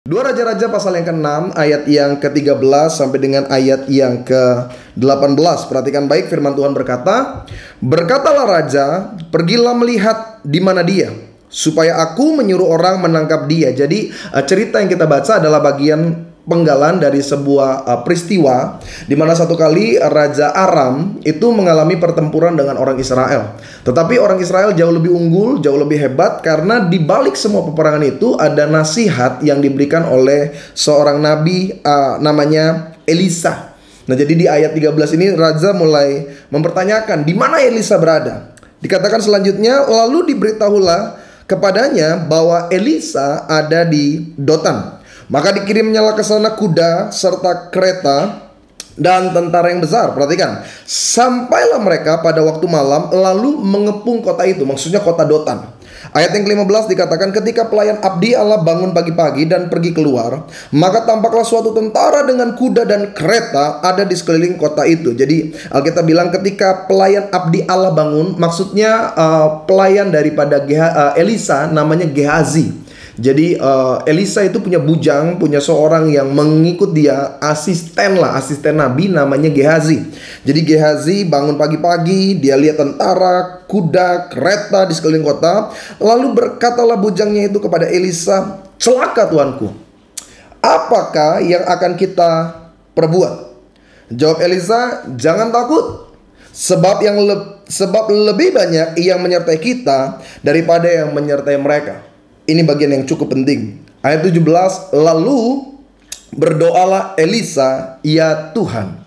Dua Raja-Raja pasal yang ke-6 ayat yang ke-13 sampai dengan ayat yang ke-18. Perhatikan baik, firman Tuhan berkata, "Berkatalah raja, pergilah melihat di mana dia, supaya aku menyuruh orang menangkap dia." Jadi cerita yang kita baca adalah bagian penggalan dari sebuah peristiwa di mana satu kali Raja Aram itu mengalami pertempuran dengan orang Israel. Tetapi orang Israel jauh lebih unggul, jauh lebih hebat, karena di balik semua peperangan itu ada nasihat yang diberikan oleh seorang nabi namanya Elisa. Nah, jadi di ayat 13 ini raja mulai mempertanyakan di mana Elisa berada. Dikatakan selanjutnya, lalu diberitahulah kepadanya bahwa Elisa ada di Dotan. Maka dikirimnyalah ke sana kuda serta kereta dan tentara yang besar. Perhatikan, sampailah mereka pada waktu malam lalu mengepung kota itu, maksudnya kota Dotan. Ayat yang ke-15 dikatakan, ketika pelayan abdi Allah bangun pagi-pagi dan pergi keluar, maka tampaklah suatu tentara dengan kuda dan kereta ada di sekeliling kota itu. Jadi Alkitab bilang ketika pelayan abdi Allah bangun, maksudnya pelayan daripada Elisa namanya Gehazi. Jadi Elisa itu punya bujang, punya seorang yang mengikut dia, asisten Nabi namanya Gehazi. Jadi Gehazi bangun pagi-pagi, dia lihat tentara, kuda, kereta di sekeliling kota. Lalu berkatalah bujangnya itu kepada Elisa, "Celaka tuanku, apakah yang akan kita perbuat?" Jawab Elisa, "Jangan takut, sebab lebih banyak yang menyertai kita daripada yang menyertai mereka." Ini bagian yang cukup penting. Ayat 17, lalu berdoalah Elisa, "Ya Tuhan,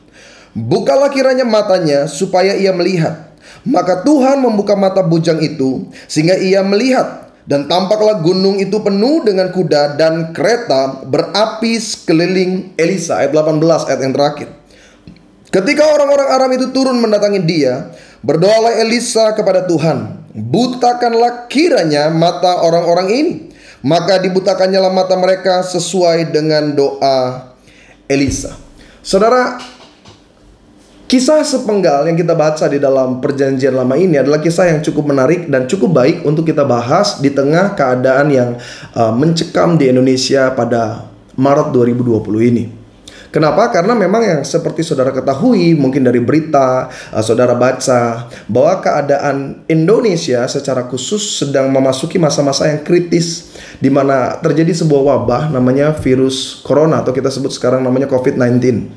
bukalah kiranya matanya supaya ia melihat." Maka Tuhan membuka mata bujang itu sehingga ia melihat, dan tampaklah gunung itu penuh dengan kuda dan kereta berapi sekeliling Elisa. Ayat 18, ayat yang terakhir. Ketika orang-orang Aram itu turun mendatangi dia, berdoalah Elisa kepada Tuhan, "Butakanlah kiranya mata orang-orang ini." Maka dibutakannya lah mata mereka sesuai dengan doa Elisa. Saudara, kisah sepenggal yang kita baca di dalam perjanjian lama ini adalah kisah yang cukup menarik dan cukup baik untuk kita bahas di tengah keadaan yang mencekam di Indonesia pada Maret 2020 ini. Kenapa? Karena memang yang seperti saudara ketahui, mungkin dari berita saudara baca, bahwa keadaan Indonesia secara khusus sedang memasuki masa-masa yang kritis, di mana terjadi sebuah wabah namanya virus corona, atau kita sebut sekarang namanya COVID-19.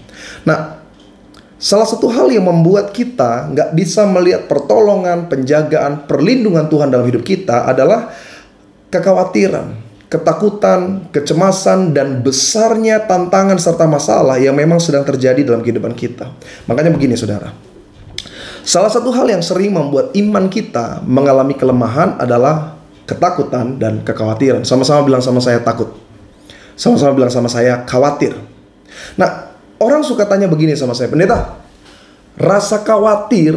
Nah, salah satu hal yang membuat kita nggak bisa melihat pertolongan, penjagaan, perlindungan Tuhan dalam hidup kita adalah kekhawatiran, ketakutan, kecemasan, dan besarnya tantangan serta masalah yang memang sedang terjadi dalam kehidupan kita. Makanya begini saudara, salah satu hal yang sering membuat iman kita mengalami kelemahan adalah ketakutan dan kekhawatiran. Sama-sama bilang sama saya takut. Sama-sama bilang sama saya khawatir. Nah, orang suka tanya begini sama saya, "Pendeta, rasa khawatir,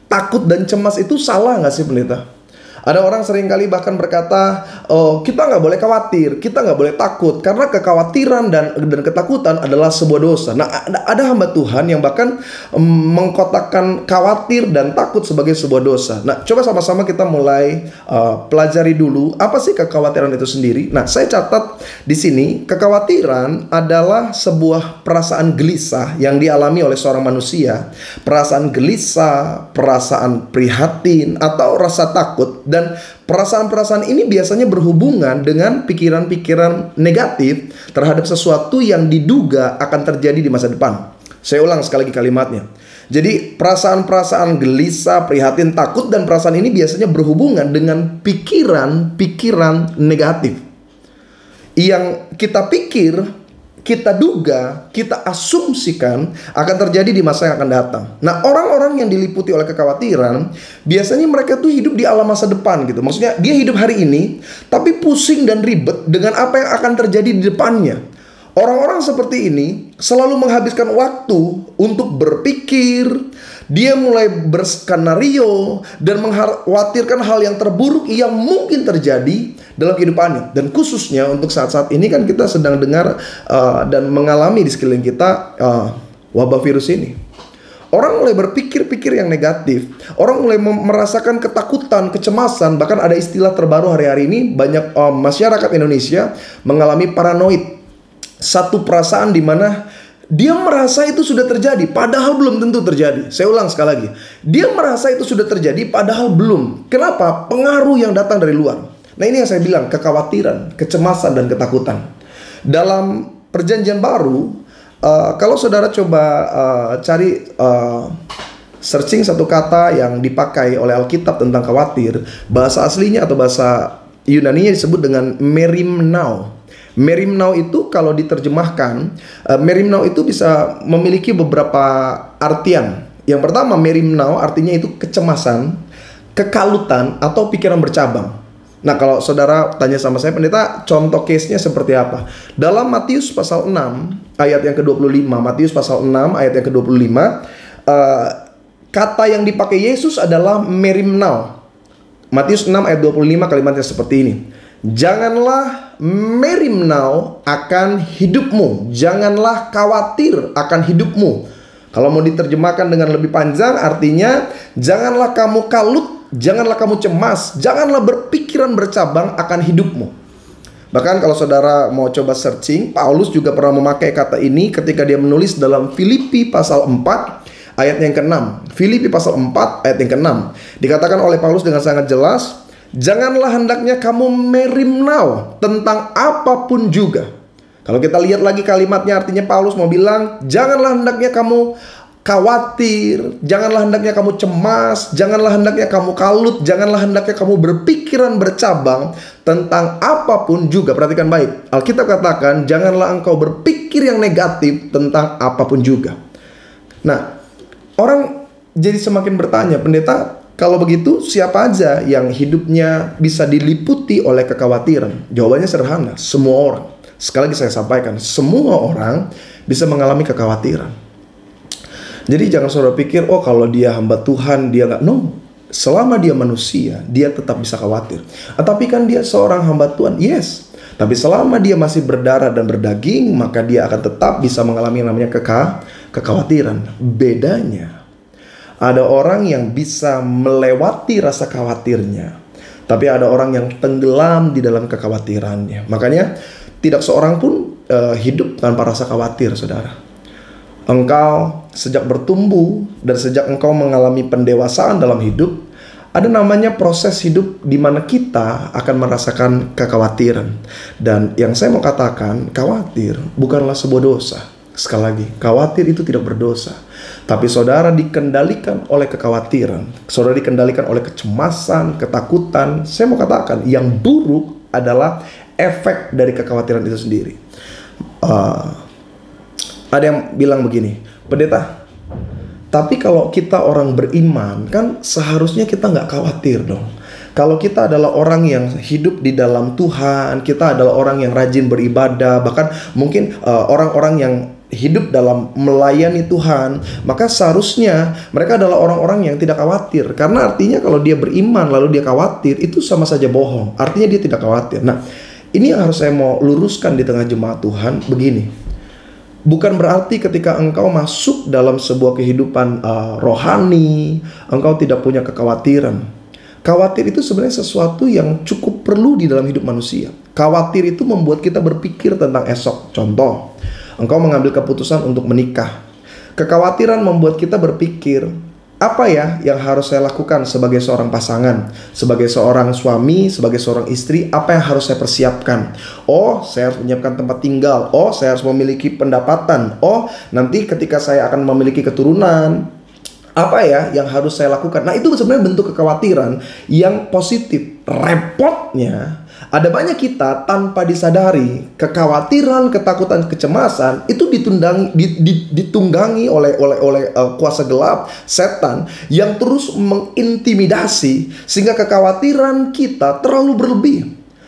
takut, dan cemas itu salah nggak sih pendeta?" Ada orang seringkali bahkan berkata, "Oh, kita nggak boleh khawatir, kita nggak boleh takut, karena kekhawatiran dan ketakutan adalah sebuah dosa." Nah, ada hamba Tuhan yang bahkan mengkotakkan khawatir dan takut sebagai sebuah dosa. Nah, coba sama-sama kita mulai pelajari dulu apa sih kekhawatiran itu sendiri. Nah, saya catat di sini, kekhawatiran adalah sebuah perasaan gelisah yang dialami oleh seorang manusia. Perasaan gelisah, perasaan prihatin, atau rasa takut. Dan perasaan-perasaan ini biasanya berhubungan dengan pikiran-pikiran negatif terhadap sesuatu yang diduga akan terjadi di masa depan. Saya ulang sekali lagi kalimatnya. Jadi perasaan-perasaan gelisah, prihatin, takut, dan perasaan ini biasanya berhubungan dengan pikiran-pikiran negatif yang kita pikir, kita duga, kita asumsikan akan terjadi di masa yang akan datang. Nah, orang-orang yang diliputi oleh kekhawatiran, biasanya mereka tuh hidup di alam masa depan gitu. Maksudnya dia hidup hari ini, tapi pusing dan ribet dengan apa yang akan terjadi di depannya. Orang-orang seperti ini selalu menghabiskan waktu untuk berpikir. Dia mulai berskenario dan mengkhawatirkan hal yang terburuk yang mungkin terjadi dalam kehidupannya. Dan khususnya untuk saat-saat ini kan kita sedang dengar dan mengalami di sekeliling kita wabah virus ini. Orang mulai berpikir-pikir yang negatif. Orang mulai merasakan ketakutan, kecemasan. Bahkan ada istilah terbaru hari-hari ini, banyak masyarakat Indonesia mengalami paranoid. satu perasaan di mana dia merasa itu sudah terjadi, padahal belum tentu terjadi. Saya ulang sekali lagi. Dia merasa itu sudah terjadi, padahal belum. Kenapa? Pengaruh yang datang dari luar. Nah, ini yang saya bilang, kekhawatiran, kecemasan, dan ketakutan. Dalam Perjanjian Baru, kalau saudara coba cari searching satu kata yang dipakai oleh Alkitab tentang khawatir, bahasa aslinya atau bahasa Yunani disebut dengan merimnao. Merimnao itu kalau diterjemahkan, merimnao itu bisa memiliki beberapa artian. Yang pertama, merimnao artinya itu kecemasan, kekalutan, atau pikiran bercabang. Nah, kalau saudara tanya sama saya, pendeta, contoh case-nya seperti apa? Dalam Matius pasal 6 ayat yang ke-25, Matius pasal 6 ayat yang ke-25, kata yang dipakai Yesus adalah merimnao. Matius 6 ayat 25 kalimatnya seperti ini. Janganlah merimnao akan hidupmu. Janganlah khawatir akan hidupmu. Kalau mau diterjemahkan dengan lebih panjang, artinya janganlah kamu kalut, janganlah kamu cemas, janganlah berpikiran bercabang akan hidupmu. Bahkan kalau saudara mau coba searching, Paulus juga pernah memakai kata ini ketika dia menulis dalam Filipi pasal 4 ayat yang ke-6. Filipi pasal 4 ayat yang ke-6. Dikatakan oleh Paulus dengan sangat jelas, janganlah hendaknya kamu merimnau tentang apapun juga. Kalau kita lihat lagi kalimatnya, artinya Paulus mau bilang, janganlah hendaknya kamu khawatir, janganlah hendaknya kamu cemas, janganlah hendaknya kamu kalut, janganlah hendaknya kamu berpikiran bercabang tentang apapun juga. Perhatikan baik, Alkitab katakan, janganlah engkau berpikir yang negatif tentang apapun juga. Nah, orang jadi semakin bertanya, pendeta, kalau begitu siapa aja yang hidupnya bisa diliputi oleh kekhawatiran? Jawabannya sederhana, semua orang. Sekali lagi saya sampaikan, semua orang bisa mengalami kekhawatiran. Jadi jangan saudara pikir, oh kalau dia hamba Tuhan dia nggak. No, selama dia manusia, dia tetap bisa khawatir. Tapi kan dia seorang hamba Tuhan, yes. Tapi selama dia masih berdarah dan berdaging, maka dia akan tetap bisa mengalami yang namanya kekhawatiran. Bedanya, ada orang yang bisa melewati rasa khawatirnya, tapi ada orang yang tenggelam di dalam kekhawatirannya. Makanya tidak seorang pun hidup tanpa rasa khawatir, saudara. Engkau sejak bertumbuh dan sejak engkau mengalami pendewasaan dalam hidup, ada namanya proses hidup di mana kita akan merasakan kekhawatiran. Dan yang saya mau katakan, khawatir bukanlah sebuah dosa. Sekali lagi, khawatir itu tidak berdosa. Tapi saudara dikendalikan oleh kekhawatiran, saudara dikendalikan oleh kecemasan, ketakutan. Saya mau katakan, yang buruk adalah efek dari kekhawatiran itu sendiri. Ada yang bilang begini, pendeta, tapi kalau kita orang beriman, kan seharusnya kita nggak khawatir dong. Kalau kita adalah orang yang hidup di dalam Tuhan, kita adalah orang yang rajin beribadah, bahkan mungkin orang-orang yang hidup dalam melayani Tuhan, maka seharusnya mereka adalah orang-orang yang tidak khawatir. Karena artinya kalau dia beriman lalu dia khawatir, itu sama saja bohong. Artinya dia tidak khawatir. Nah, ini yang harus saya mau luruskan di tengah jemaat Tuhan begini. Bukan berarti ketika engkau masuk dalam sebuah kehidupan rohani, engkau tidak punya kekhawatiran. Khawatir itu sebenarnya sesuatu yang cukup perlu di dalam hidup manusia. Khawatir itu membuat kita berpikir tentang esok. Contoh, engkau mengambil keputusan untuk menikah. Kekhawatiran membuat kita berpikir, apa ya yang harus saya lakukan sebagai seorang pasangan, sebagai seorang suami, sebagai seorang istri, apa yang harus saya persiapkan? Oh, saya harus menyiapkan tempat tinggal. Oh, saya harus memiliki pendapatan. Oh, nanti ketika saya akan memiliki keturunan, apa ya yang harus saya lakukan? Nah, itu sebenarnya bentuk kekhawatiran yang positif. Repotnya, ada banyak kita tanpa disadari kekhawatiran, ketakutan, kecemasan itu ditunggangi oleh kuasa gelap, setan yang terus mengintimidasi sehingga kekhawatiran kita terlalu berlebih.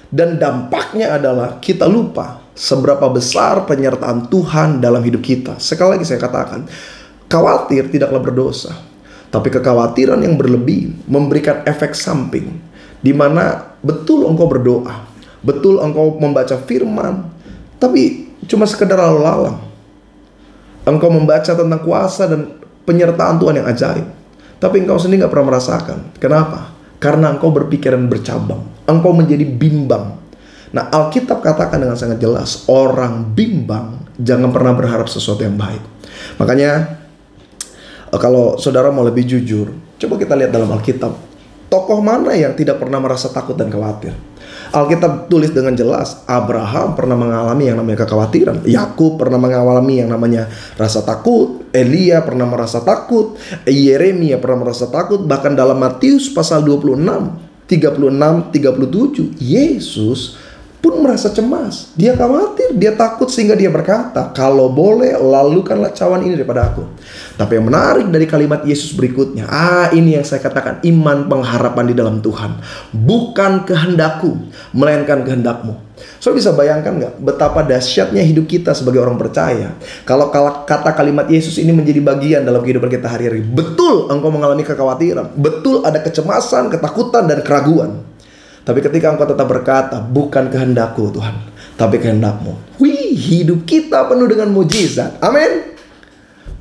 Dan dampaknya adalah kita lupa seberapa besar penyertaan Tuhan dalam hidup kita. Sekali lagi saya katakan, khawatir tidaklah berdosa, tapi kekhawatiran yang berlebih memberikan efek samping, di mana betul engkau berdoa, betul engkau membaca firman, tapi cuma sekedar lalu lalang. Engkau membaca tentang kuasa dan penyertaan Tuhan yang ajaib, tapi engkau sendiri gak pernah merasakan. Kenapa? Karena engkau berpikiran bercabang, engkau menjadi bimbang. Nah, Alkitab katakan dengan sangat jelas, orang bimbang jangan pernah berharap sesuatu yang baik. Makanya kalau saudara mau lebih jujur, coba kita lihat dalam Alkitab, tokoh mana yang tidak pernah merasa takut dan khawatir? Alkitab tulis dengan jelas, Abraham pernah mengalami yang namanya kekhawatiran, Yakub pernah mengalami yang namanya rasa takut, Elia pernah merasa takut, Yeremia pernah merasa takut. Bahkan dalam Matius pasal 26, 36, 37, Yesus pun merasa cemas. Dia khawatir, dia takut, sehingga dia berkata, kalau boleh lalukanlah cawan ini daripada aku. Tapi yang menarik dari kalimat Yesus berikutnya, ini yang saya katakan, iman pengharapan di dalam Tuhan. Bukan kehendakku, melainkan kehendakmu. So bisa bayangkan nggak betapa dahsyatnya hidup kita sebagai orang percaya kalau kata kalimat Yesus ini menjadi bagian dalam kehidupan kita hari-hari. Betul engkau mengalami kekhawatiran, betul ada kecemasan, ketakutan, dan keraguan. Tapi ketika engkau tetap berkata, bukan kehendakku Tuhan, tapi kehendakmu, hidup kita penuh dengan mujizat. Amin.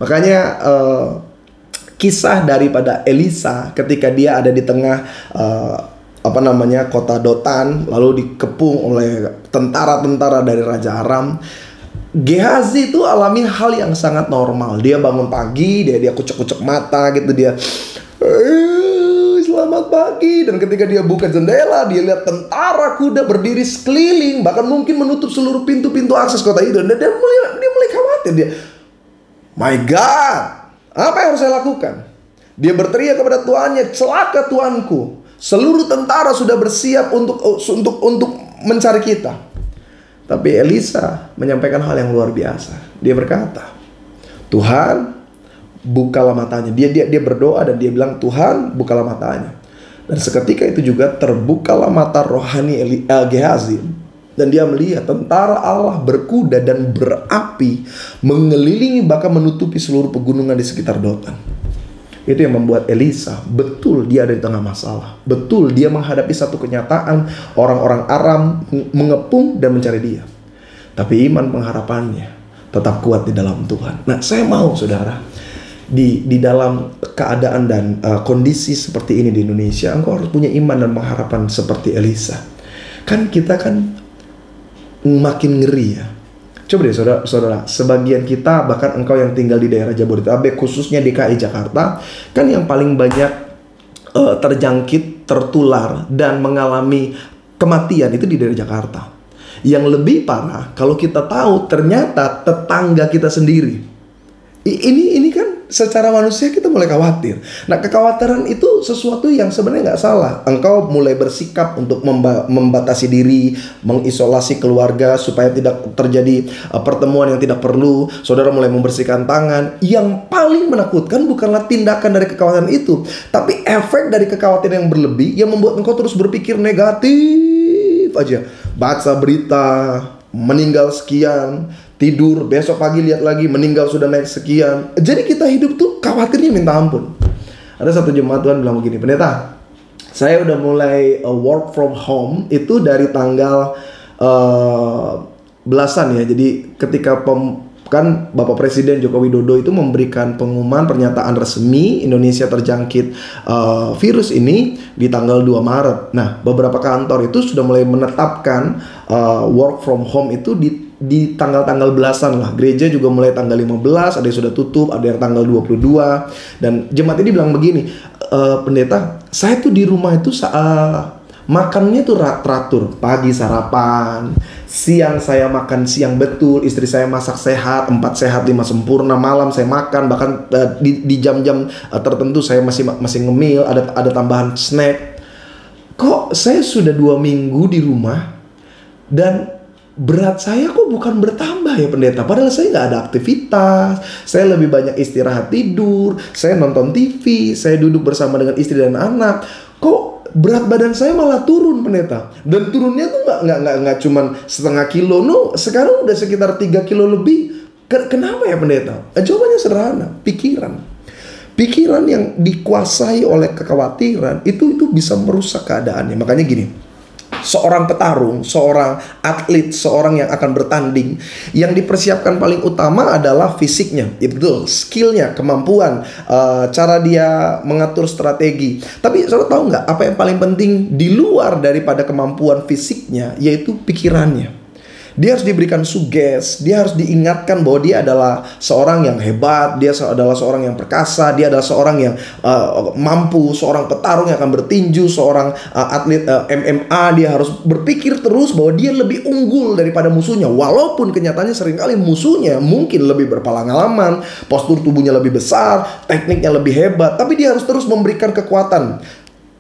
Makanya kisah daripada Elisa ketika dia ada di tengah kota Dotan, lalu dikepung oleh tentara-tentara dari Raja Aram. Gehazi itu alami hal yang sangat normal. Dia bangun pagi, dia kucek-kucek mata gitu, dia selamat pagi. Dan ketika dia buka jendela, dia lihat tentara kuda berdiri sekeliling, bahkan mungkin menutup seluruh pintu-pintu akses kota itu. Dan dia mulai khawatir. Dia, my God, apa yang harus saya lakukan? Dia berteriak kepada tuannya, celaka tuanku, seluruh tentara sudah bersiap untuk mencari kita. Tapi Elisa menyampaikan hal yang luar biasa. Dia berkata, Tuhan, bukalah matanya. Dia berdoa dan dia bilang, Tuhan, bukalah matanya. Dan seketika itu juga terbukalah mata rohani Gehazi. Dan dia melihat tentara Allah berkuda dan berapi mengelilingi, bahkan menutupi seluruh pegunungan di sekitar Dotan. Itu yang membuat Elisa, betul dia ada di tengah masalah. Betul dia menghadapi satu kenyataan, orang-orang Aram mengepung dan mencari dia. Tapi iman pengharapannya tetap kuat di dalam Tuhan. Nah, saya mau saudara, di dalam keadaan dan kondisi seperti ini di Indonesia, engkau harus punya iman dan pengharapan seperti Elisa. Kan kita kan makin ngeri ya. Coba deh saudara, sebagian kita, bahkan engkau yang tinggal di daerah Jabodetabek, khususnya DKI Jakarta, kan yang paling banyak terjangkit, tertular, dan mengalami kematian itu di daerah Jakarta. Yang lebih parah, kalau kita tahu ternyata tetangga kita sendiri. Ini kan secara manusia kita mulai khawatir. Nah, kekhawatiran itu sesuatu yang sebenarnya nggak salah. Engkau mulai bersikap untuk membatasi diri, mengisolasi keluarga supaya tidak terjadi pertemuan yang tidak perlu. Saudara mulai membersihkan tangan. Yang paling menakutkan bukanlah tindakan dari kekhawatiran itu, tapi efek dari kekhawatiran yang berlebih yang membuat engkau terus berpikir negatif aja. Baca berita, meninggal sekian, tidur, besok pagi lihat lagi, meninggal sudah naik sekian. Jadi kita hidup tuh khawatirnya minta ampun. Ada satu jemaat Tuhan bilang begini, pendeta, saya udah mulai work from home itu dari tanggal belasan ya. Jadi ketika kan Bapak Presiden Joko Widodo itu memberikan pengumuman pernyataan resmi Indonesia terjangkit virus ini di tanggal 2 Maret. Nah, beberapa kantor itu sudah mulai menetapkan work from home itu di tanggal-tanggal belasan lah. Gereja juga mulai tanggal 15, ada yang sudah tutup, ada yang tanggal 22. Dan jemaat ini bilang begini, pendeta, saya tuh di rumah itu makannya tuh teratur. Pagi sarapan, siang saya makan siang betul, istri saya masak sehat, 4 sehat 5 sempurna, malam saya makan, bahkan di jam-jam tertentu saya masih ngemil, ada tambahan snack. Kok saya sudah 2 minggu di rumah dan berat saya kok bukan bertambah ya pendeta? Padahal saya nggak ada aktivitas, saya lebih banyak istirahat tidur, saya nonton TV, saya duduk bersama dengan istri dan anak. Kok berat badan saya malah turun pendeta? Dan turunnya tuh nggak cuman setengah kilo, no, sekarang udah sekitar 3 kilo lebih. Kenapa ya pendeta? Jawabannya sederhana, pikiran. Pikiran yang dikuasai oleh kekhawatiran itu bisa merusak keadaannya. Makanya gini, Seorang petarung, seorang atlet, seorang yang akan bertanding, yang dipersiapkan paling utama adalah fisiknya, itu skillnya, kemampuan, cara dia mengatur strategi. Tapi saudara tahu nggak apa yang paling penting di luar daripada kemampuan fisiknya, yaitu pikirannya. Dia harus diberikan suges, dia harus diingatkan bahwa dia adalah seorang yang hebat, dia adalah seorang yang perkasa, dia adalah seorang yang mampu, seorang petarung yang akan bertinju, seorang atlet MMA. Dia harus berpikir terus bahwa dia lebih unggul daripada musuhnya. Walaupun kenyataannya seringkali musuhnya mungkin lebih berpengalaman, postur tubuhnya lebih besar, tekniknya lebih hebat, tapi dia harus terus memberikan kekuatan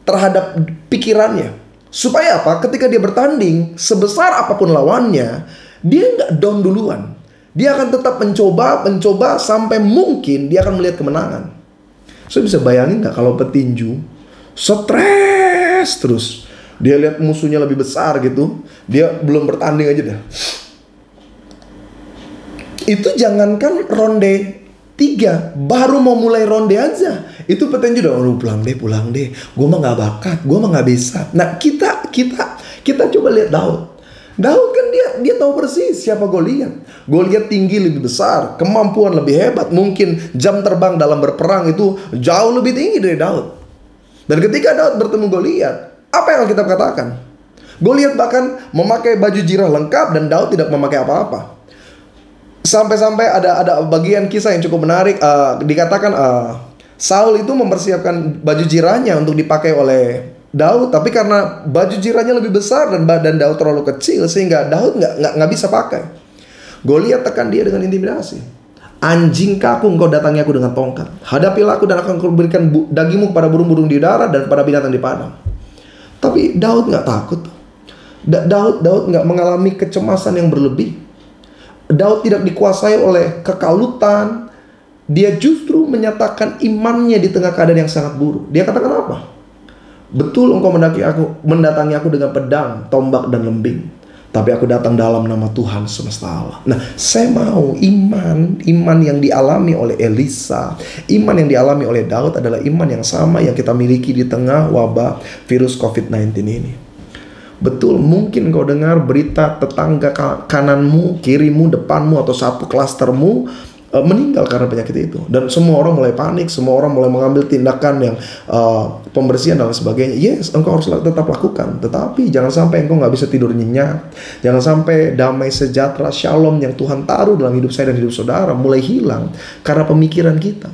terhadap pikirannya. Supaya apa? Ketika dia bertanding, sebesar apapun lawannya, dia nggak down duluan. Dia akan tetap mencoba sampai mungkin dia akan melihat kemenangan. So bisa bayangin nggak kalau petinju stres terus, dia lihat musuhnya lebih besar gitu, dia belum bertanding aja dah. Itu jangankan ronde 3, baru mau mulai ronde aja, itu petinju udah, pulang deh, gue mah nggak bakat, gue mah nggak bisa. Nah kita coba lihat Daud kan dia tahu persis siapa Goliat. Goliat tinggi lebih besar, kemampuan lebih hebat, mungkin jam terbang dalam berperang itu jauh lebih tinggi dari Daud. Dan ketika Daud bertemu Goliat, apa yang kita katakan? Goliat bahkan memakai baju jirah lengkap dan Daud tidak memakai apa-apa. Sampai-sampai ada bagian kisah yang cukup menarik. Dikatakan Saul itu mempersiapkan baju jirahnya untuk dipakai oleh Daud, tapi karena baju jirahnya lebih besar dan badan Daud terlalu kecil, sehingga Daud nggak bisa pakai. Goliat tekan dia dengan intimidasi. Anjing kaku, engkau datangi aku dengan tongkat. Hadapilah aku dan akan kuberikan dagingmu kepada burung-burung di udara dan kepada binatang di padang. Tapi Daud nggak takut. Daud nggak mengalami kecemasan yang berlebih. Daud tidak dikuasai oleh kekalutan. Dia justru menyatakan imannya di tengah keadaan yang sangat buruk. Dia katakan apa? Betul engkau mendatangi aku dengan pedang, tombak dan lembing, tapi aku datang dalam nama Tuhan semesta alam. Nah, saya mau iman yang dialami oleh Elisa, iman yang dialami oleh Daud adalah iman yang sama yang kita miliki di tengah wabah virus COVID-19 ini. Betul, mungkin kau dengar berita tetangga kananmu, kirimu, depanmu, atau satu klastermu meninggal karena penyakit itu. Dan semua orang mulai panik, semua orang mulai mengambil tindakan yang pembersihan dan sebagainya. Yes, engkau harus tetap lakukan. Tetapi jangan sampai engkau gak bisa tidur nyenyak. Jangan sampai damai sejahtera, shalom yang Tuhan taruh dalam hidup saya dan hidup saudara mulai hilang karena pemikiran kita.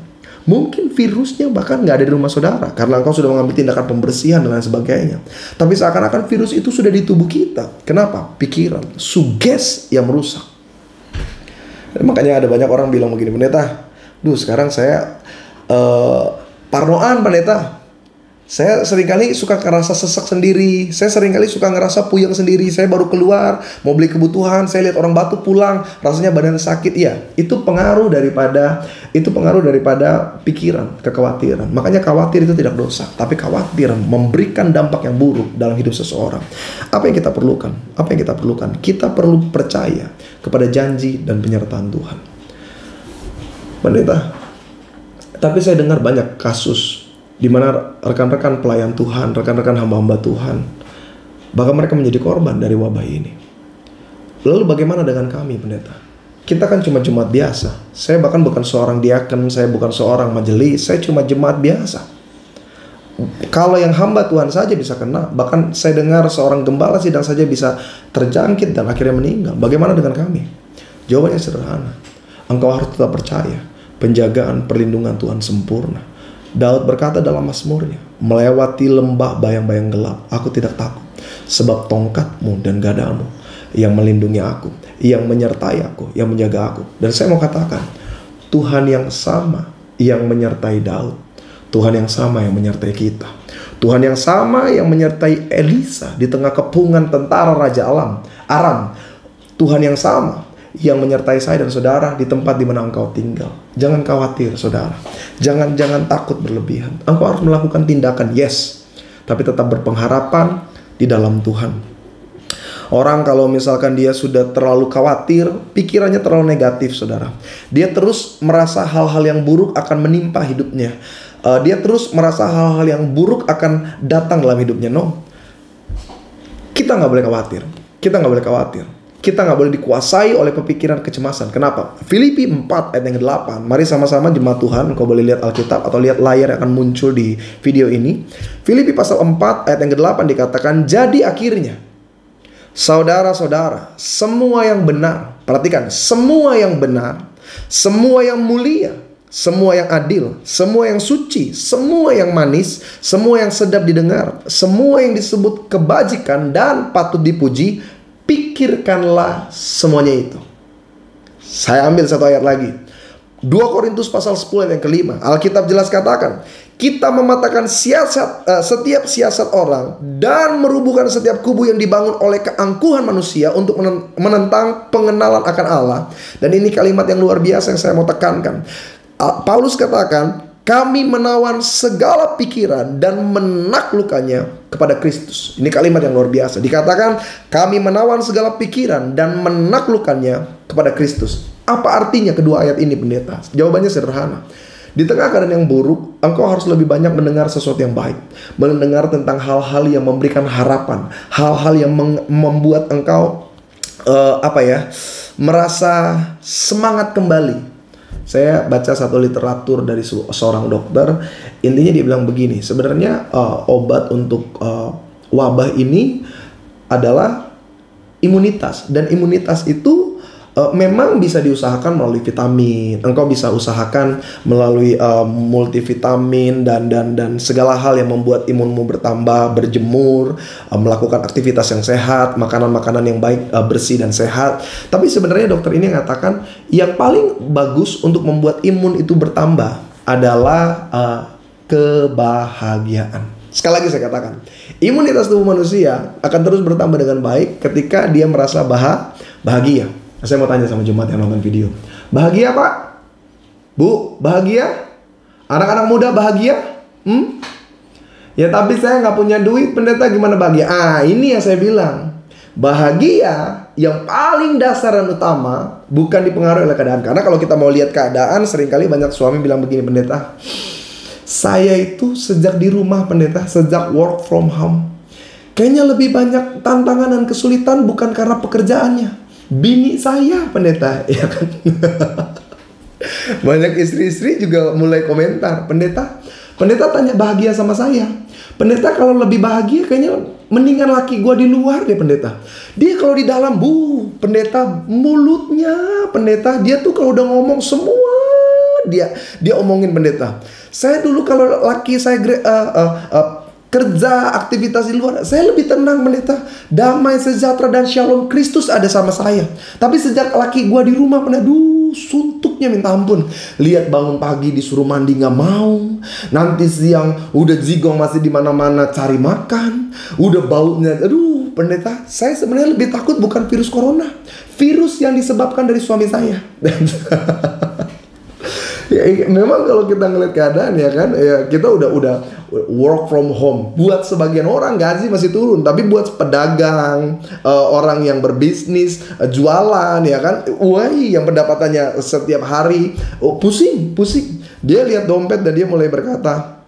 Mungkin virusnya bahkan nggak ada di rumah saudara karena engkau sudah mengambil tindakan pembersihan dan lain sebagainya. Tapi seakan-akan virus itu sudah di tubuh kita. Kenapa? Pikiran, suges yang merusak. Dan makanya ada banyak orang bilang begini, pendeta, sekarang saya parnoan pendeta. Saya seringkali suka ngerasa sesak sendiri. Saya seringkali suka ngerasa puyeng sendiri. Saya baru keluar, mau beli kebutuhan, saya lihat orang batuk pulang, rasanya badan sakit. Ya, itu pengaruh daripada pikiran, kekhawatiran. Makanya khawatir itu tidak dosa, tapi khawatir memberikan dampak yang buruk dalam hidup seseorang. Apa yang kita perlukan? Kita perlu percaya kepada janji dan penyertaan Tuhan. Pendeta, tapi saya dengar banyak kasus di mana rekan-rekan pelayan Tuhan, rekan-rekan hamba-hamba Tuhan, bahkan mereka menjadi korban dari wabah ini. Lalu bagaimana dengan kami, pendeta? Kita kan cuma jemaat biasa. Saya bahkan bukan seorang diaken, saya bukan seorang majelis, saya cuma jemaat biasa. Kalau yang hamba Tuhan saja bisa kena, bahkan saya dengar seorang gembala sidang saja bisa terjangkit dan akhirnya meninggal. Bagaimana dengan kami? Jawabannya sederhana. Engkau harus tetap percaya, penjagaan, perlindungan Tuhan sempurna. Daud berkata dalam Mazmurnya, melewati lembah bayang-bayang gelap, aku tidak takut, sebab tongkatmu dan gadamu yang melindungi aku, yang menyertai aku, yang menjaga aku. Dan saya mau katakan, Tuhan yang sama yang menyertai Daud, Tuhan yang sama yang menyertai kita, Tuhan yang sama yang menyertai Elisa di tengah kepungan tentara Raja Aram, Tuhan yang sama yang menyertai saya dan saudara di tempat di mana engkau tinggal. Jangan khawatir, saudara. Jangan takut berlebihan. Engkau harus melakukan tindakan, yes, tapi tetap berpengharapan di dalam Tuhan. Orang kalau misalkan dia sudah terlalu khawatir, pikirannya terlalu negatif, saudara. Dia terus merasa hal-hal yang buruk akan menimpa hidupnya. Dia terus merasa hal-hal yang buruk akan datang dalam hidupnya. No. Kita nggak boleh khawatir. Kita nggak boleh khawatir. Kita nggak boleh dikuasai oleh pemikiran kecemasan. Kenapa? Filipi 4 ayat yang ke-8. Mari sama-sama jemaat Tuhan, engkau boleh lihat Alkitab atau lihat layar yang akan muncul di video ini. Filipi pasal 4 ayat yang ke-8 dikatakan, jadi akhirnya, saudara-saudara, semua yang benar, perhatikan, semua yang benar, semua yang mulia, semua yang adil, semua yang suci, semua yang manis, semua yang sedap didengar, semua yang disebut kebajikan dan patut dipuji, pikirkanlah semuanya itu. Saya ambil satu ayat lagi. 2 Korintus pasal 10 ayat yang ke-5. Alkitab jelas katakan, kita mematahkan setiap siasat orang dan merubuhkan setiap kubu yang dibangun oleh keangkuhan manusia untuk menentang pengenalan akan Allah. Dan ini kalimat yang luar biasa yang saya mau tekankan. Paulus katakan, kami menawan segala pikiran dan menaklukkannya kepada Kristus. Ini kalimat yang luar biasa. Dikatakan kami menawan segala pikiran dan menaklukkannya kepada Kristus. Apa artinya kedua ayat ini, pendeta? Jawabannya sederhana. Di tengah keadaan yang buruk, engkau harus lebih banyak mendengar sesuatu yang baik. Mendengar tentang hal-hal yang memberikan harapan. Hal-hal yang membuat engkau merasa semangat kembali. Saya baca satu literatur dari seorang dokter. Intinya dia bilang begini, sebenarnya obat untuk wabah ini adalah imunitas. Dan imunitas itu memang bisa diusahakan melalui vitamin. Engkau bisa usahakan melalui multivitamin dan segala hal yang membuat imunmu bertambah, berjemur, melakukan aktivitas yang sehat, makanan-makanan yang baik, bersih dan sehat. Tapi sebenarnya dokter ini mengatakan yang paling bagus untuk membuat imun itu bertambah adalah kebahagiaan. Sekali lagi saya katakan, imunitas tubuh manusia akan terus bertambah dengan baik ketika dia merasa bahagia. Saya mau tanya sama jemaat yang nonton video, bahagia Pak? Bu, bahagia? Anak-anak muda bahagia? Ya tapi saya nggak punya duit, pendeta, gimana bahagia? Ini yang saya bilang, bahagia yang paling dasar dan utama bukan dipengaruhi oleh keadaan. Karena kalau kita mau lihat keadaan, seringkali banyak suami bilang begini, pendeta, saya itu sejak di rumah, pendeta, sejak work from home, kayaknya lebih banyak tantangan dan kesulitan bukan karena pekerjaannya, bini saya, pendeta, ya kan? Banyak istri-istri juga mulai komentar, pendeta tanya bahagia sama saya. Pendeta kalau lebih bahagia kayaknya mendingan laki gua di luar deh, pendeta. Dia kalau di dalam, pendeta, mulutnya, pendeta, dia tuh kalau udah ngomong semua dia omongin, pendeta. Saya dulu kalau laki saya kerja, aktivitas di luar, saya lebih tenang, pendeta. Damai, sejahtera, dan shalom Kristus ada sama saya. Tapi sejak laki gua di rumah, pendeta, suntuknya minta ampun. Lihat bangun pagi disuruh mandi nggak mau. Nanti siang udah zigong masih di mana-mana cari makan. Udah baunya, pendeta, saya sebenarnya lebih takut bukan virus corona, virus yang disebabkan dari suami saya. Ya, memang kalau kita ngeliat keadaan ya kan, ya kita udah work from home. Buat sebagian orang gaji masih turun, tapi buat pedagang, orang yang berbisnis, jualan ya kan, yang pendapatannya setiap hari pusing. Dia lihat dompet dan dia mulai berkata,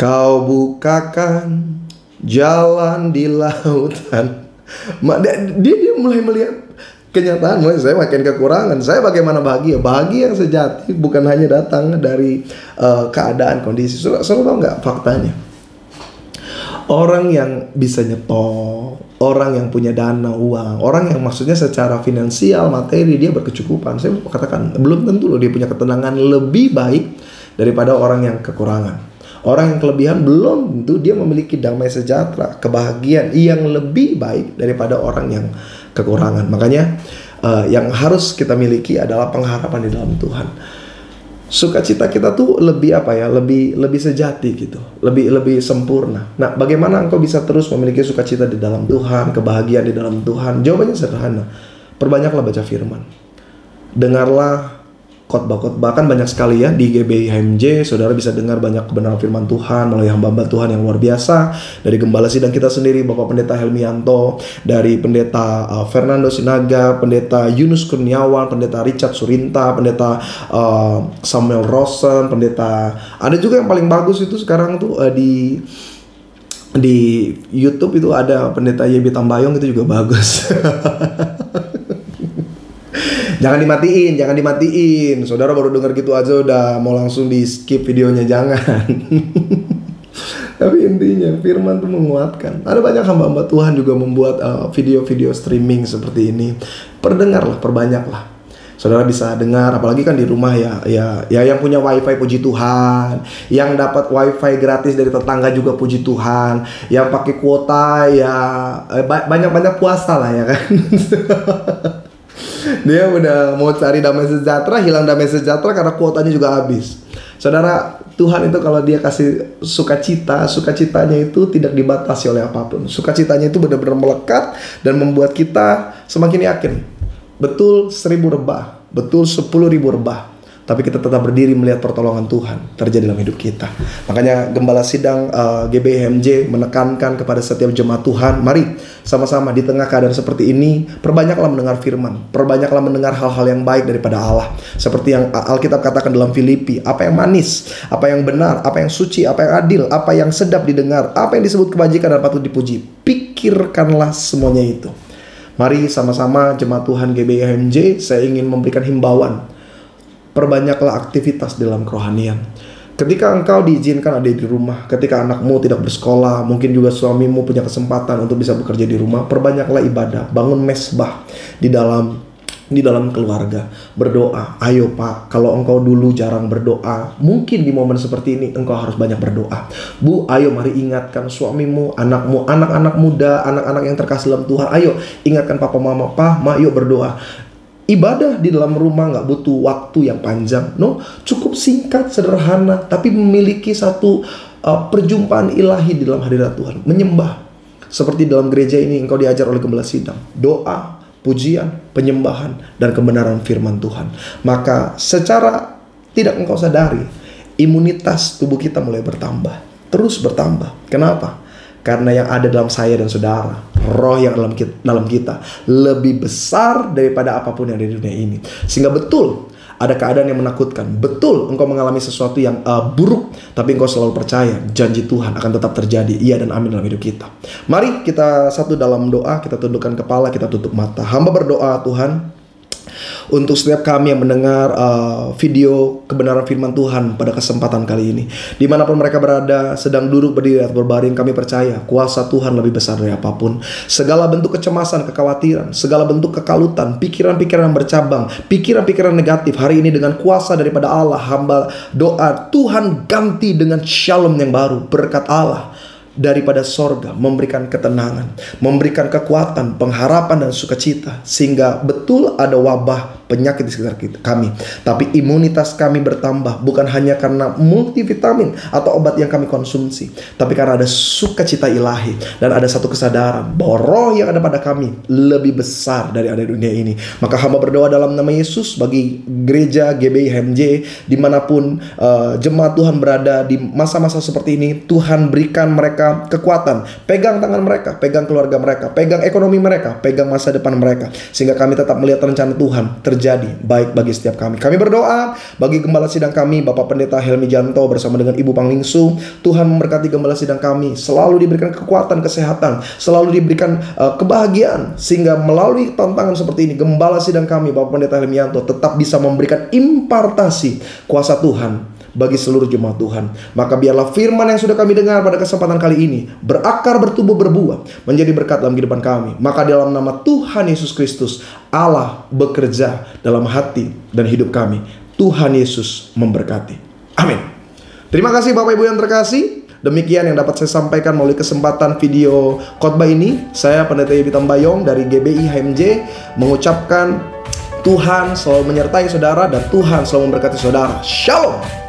kau bukakan jalan di lautan. Dia mulai melihat kenyataan, saya makin kekurangan. Saya bagaimana bahagia? Bahagia yang sejati bukan hanya datang dari keadaan, kondisi. Saudara tahu nggak faktanya? Orang yang bisa nyetok, orang yang punya dana, uang, orang yang maksudnya secara finansial, materi dia berkecukupan. Saya katakan belum tentu loh dia punya ketenangan lebih baik daripada orang yang kekurangan. Orang yang kelebihan belum tentu dia memiliki damai sejahtera, kebahagiaan yang lebih baik daripada orang yang kekurangan. Makanya yang harus kita miliki adalah pengharapan di dalam Tuhan. Sukacita kita tuh lebih lebih sejati gitu, lebih sempurna. Nah, bagaimana engkau bisa terus memiliki sukacita di dalam Tuhan, kebahagiaan di dalam Tuhan? Jawabannya sederhana. Perbanyaklah baca firman. Dengarlah khotbah-khotbah, kan banyak sekali ya di GBI HMJ. Saudara bisa dengar banyak kebenaran firman Tuhan melalui hamba Tuhan yang luar biasa. Dari Gembala Sidang kita sendiri, Bapak Pendeta Helmianto, dari Pendeta Fernando Sinaga, Pendeta Yunus Kurniawan, Pendeta Richard Surinta, Pendeta Samuel Rosen, Pendeta, ada juga yang paling bagus itu sekarang tuh di di YouTube itu ada pendeta YB Tambayong, itu juga bagus. Jangan dimatiin. Saudara baru dengar gitu aja udah mau langsung di skip videonya, jangan. Tapi intinya firman tuh menguatkan. Ada banyak hamba-hamba Tuhan juga membuat video-video streaming seperti ini. Perdengarlah, perbanyaklah. Saudara bisa dengar, apalagi kan di rumah ya yang punya wifi puji Tuhan, yang dapat wifi gratis dari tetangga juga puji Tuhan, yang pakai kuota ya banyak-banyak puasa lah ya kan. Dia udah mau cari damai sejahtera, hilang damai sejahtera karena kuotanya juga habis. Saudara, Tuhan itu kalau dia kasih sukacitanya itu tidak dibatasi oleh apapun. Sukacitanya itu benar-benar melekat dan membuat kita semakin yakin. Betul 1000 rebah, betul 10.000 rebah, tapi kita tetap berdiri melihat pertolongan Tuhan terjadi dalam hidup kita. Makanya Gembala Sidang GBI HMJ menekankan kepada setiap jemaat Tuhan, mari sama-sama di tengah keadaan seperti ini, perbanyaklah mendengar firman, perbanyaklah mendengar hal-hal yang baik daripada Allah. Seperti yang Alkitab katakan dalam Filipi, apa yang manis, apa yang benar, apa yang suci, apa yang adil, apa yang sedap didengar, apa yang disebut kebajikan dan patut dipuji, pikirkanlah semuanya itu. Mari sama-sama jemaat Tuhan GBI HMJ, saya ingin memberikan himbauan. Perbanyaklah aktivitas dalam kerohanian. Ketika engkau diizinkan ada di rumah, ketika anakmu tidak bersekolah, mungkin juga suamimu punya kesempatan untuk bisa bekerja di rumah, perbanyaklah ibadah, bangun mesbah di dalam keluarga, berdoa. Ayo Pak, kalau engkau dulu jarang berdoa, mungkin di momen seperti ini engkau harus banyak berdoa. Bu, ayo mari ingatkan suamimu, anakmu, anak-anak muda, anak-anak yang terkasih dalam Tuhan. Ayo ingatkan papa mama, ma, yuk berdoa. Ibadah di dalam rumah nggak butuh waktu yang panjang, no, cukup singkat, sederhana, tapi memiliki satu perjumpaan ilahi di dalam hadirat Tuhan. Menyembah, seperti dalam gereja ini engkau diajar oleh Gembala Sidang, doa, pujian, penyembahan, dan kebenaran firman Tuhan. Maka secara tidak engkau sadari, imunitas tubuh kita mulai bertambah, terus bertambah. Kenapa? Karena yang ada dalam saya dan saudara, roh yang dalam kita lebih besar daripada apapun yang ada di dunia ini. Sehingga betul ada keadaan yang menakutkan, betul engkau mengalami sesuatu yang buruk, tapi engkau selalu percaya janji Tuhan akan tetap terjadi, iya dan amin dalam hidup kita. Mari kita satu dalam doa, kita tundukkan kepala, kita tutup mata. Hamba berdoa, Tuhan, untuk setiap kami yang mendengar video kebenaran firman Tuhan pada kesempatan kali ini, dimanapun mereka berada, sedang duduk, berdiri, atau berbaring, kami percaya kuasa Tuhan lebih besar dari apapun. Segala bentuk kecemasan, kekhawatiran, segala bentuk kekalutan, pikiran-pikiran yang bercabang, pikiran-pikiran negatif, hari ini dengan kuasa daripada Allah, hamba doa Tuhan ganti dengan shalom yang baru, berkat Allah daripada sorga memberikan ketenangan, memberikan kekuatan, pengharapan dan sukacita, sehingga betul ada wabah penyakit di sekitar kami, tapi imunitas kami bertambah, bukan hanya karena multivitamin atau obat yang kami konsumsi, tapi karena ada sukacita ilahi dan ada satu kesadaran bahwa roh yang ada pada kami lebih besar dari ada di dunia ini. Maka hamba berdoa dalam nama Yesus bagi gereja GBI HMJ dimanapun jemaat Tuhan berada di masa-masa seperti ini, Tuhan berikan mereka kekuatan, pegang tangan mereka, pegang keluarga mereka, pegang ekonomi mereka, pegang masa depan mereka, sehingga kami tetap melihat rencana Tuhan terjadi baik bagi setiap kami. Kami berdoa bagi Gembala Sidang kami, Bapak Pendeta Helmi Janto bersama dengan Ibu Panglingsu. Tuhan memberkati Gembala Sidang kami, selalu diberikan kekuatan, kesehatan, selalu diberikan kebahagiaan, sehingga melalui tantangan seperti ini, Gembala Sidang kami, Bapak Pendeta Helmi Janto tetap bisa memberikan impartasi kuasa Tuhan bagi seluruh jemaat Tuhan. Maka biarlah firman yang sudah kami dengar pada kesempatan kali ini berakar, bertumbuh, berbuah, menjadi berkat dalam kehidupan kami. Maka dalam nama Tuhan Yesus Kristus, Allah bekerja dalam hati dan hidup kami. Tuhan Yesus memberkati. Amin. Terima kasih Bapak Ibu yang terkasih. Demikian yang dapat saya sampaikan melalui kesempatan video khotbah ini. Saya Pendeta YB Tambayong dari GBI HMJ mengucapkan Tuhan selalu menyertai saudara dan Tuhan selalu memberkati saudara. Shalom.